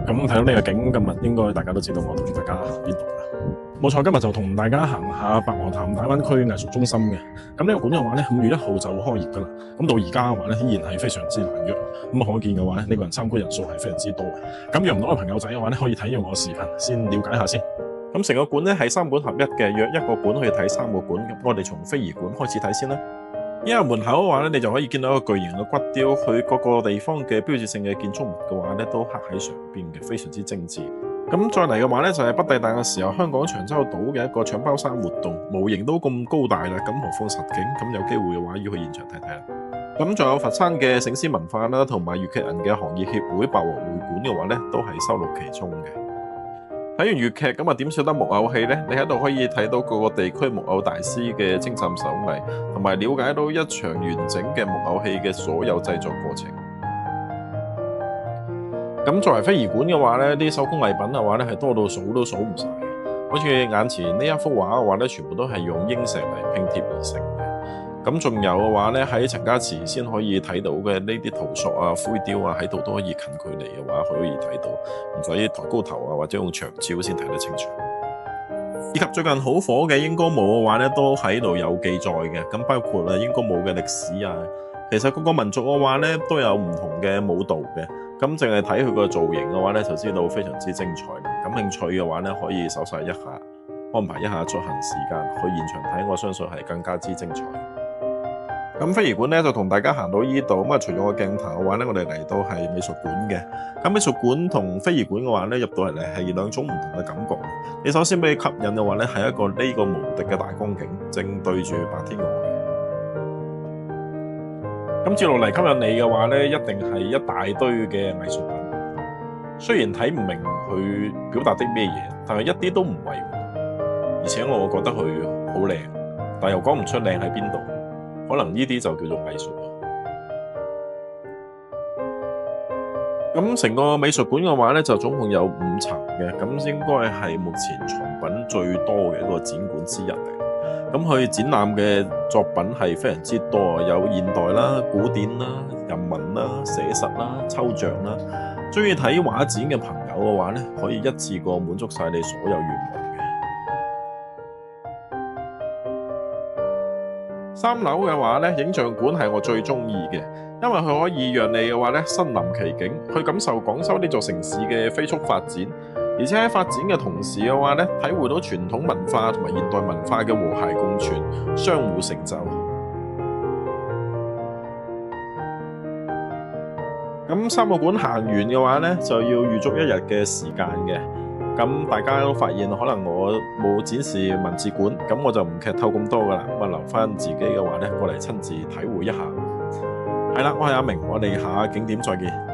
咁睇到呢個景，今日應該大家都知道我同大家行邊度啦。冇錯，今日就同大家行下白鵝潭大灣區藝術中心嘅。咁呢個館嘅話咧，5月1號就開業噶啦。咁到而家嘅話咧，依然係非常之難約。咁可見嘅話咧，呢個人參觀人數係非常之多嘅。咁約唔到嘅朋友仔嘅話咧，可以睇用我視頻先了解下先。咁成個館咧係3館合一嘅，約一個館可以睇3個館。咁我哋從非遺館開始睇先啦。一入門口嘅話咧，你就可以見到一個巨型嘅骨雕，佢各個地方嘅標誌性嘅建築物嘅話咧，都刻喺上邊嘅，非常之精緻。咁再嚟嘅話咧，就係北帝大嘅時候，香港長洲島嘅一個搶包山活動，模型都咁高大啦，咁何況實景？咁有機會嘅話，要去現場睇睇啦。咁仲有佛山嘅醒獅文化啦，同埋粵劇人嘅行業協會白鵝會館嘅話咧，都係收錄其中嘅。睇完粵劇咁啊，點少得木偶戲呢？你喺度可以睇到各個地區木偶大師嘅精湛手藝，同埋了解到一場完整嘅木偶戲嘅所有製作過程。咁作為非遺館嘅話呢，啲手工藝品嘅話呢係多到數都數唔晒嘅。好似眼前呢一幅畫嘅話呢，全部都係用英石嚟拼貼而成嘅。咁仲有嘅話呢，喺陳家祠先可以睇到嘅呢啲陶塑啊、灰雕啊，喺度都可以近距離嘅話可以睇到，唔使抬高頭啊，或者用長焦先睇得清楚。以及最近好火嘅鷹歌舞嘅話呢，都喺度有記載嘅。咁包括啊鷹歌舞嘅歷史啊，其實各個民族嘅話呢都有唔同嘅舞蹈嘅。咁淨係睇佢個造型嘅話呢，就知道非常之精彩啦。感興趣嘅話呢，可以搜索一下，安排一下出行時間去現場睇，我相信係更加之精彩。咁非遺館咧就同大家行到呢度，咁啊除咗個鏡頭嘅話咧，我哋嚟到係美術館嘅。咁美術館同非遺館嘅話咧，入到嚟係兩種唔同嘅感覺。你首先俾你吸引嘅話咧，係一個呢個無敵嘅大光景，正對住白天鵝嘅。咁接落嚟吸引你嘅話咧，一定係一大堆嘅藝術品。雖然睇唔明佢表達啲咩嘢，但係一啲都唔違和，而且我覺得佢好靚，但又講唔出靚喺邊度。可能呢啲就叫做藝術咯。咁成個美術館嘅話咧，就總共有5層嘅，咁應該係目前藏品最多嘅一個展館之一嚟。咁佢展覽嘅作品係非常之多，有現代啦、古典啦、人文啦、寫實啦、抽象啦。中意睇畫展嘅朋友嘅話咧，可以一次過滿足晒你所有願望。3樓嘅話咧，影像館係我最中意嘅，因為佢可以讓你嘅話咧身臨其境，去感受廣州呢座城市嘅飛速發展，而且喺發展嘅同時嘅話咧，體會到傳統文化同埋現代文化嘅和諧共存，相互成就。咁3個館行完嘅話咧，就要預足1日嘅時間嘅。咁大家都發現可能我冇展示文字館，咁我就唔劇透咁多噶啦，咁啊留翻自己嘅話咧過嚟親自體會一下。係啦，我係阿明，我哋下景點再見。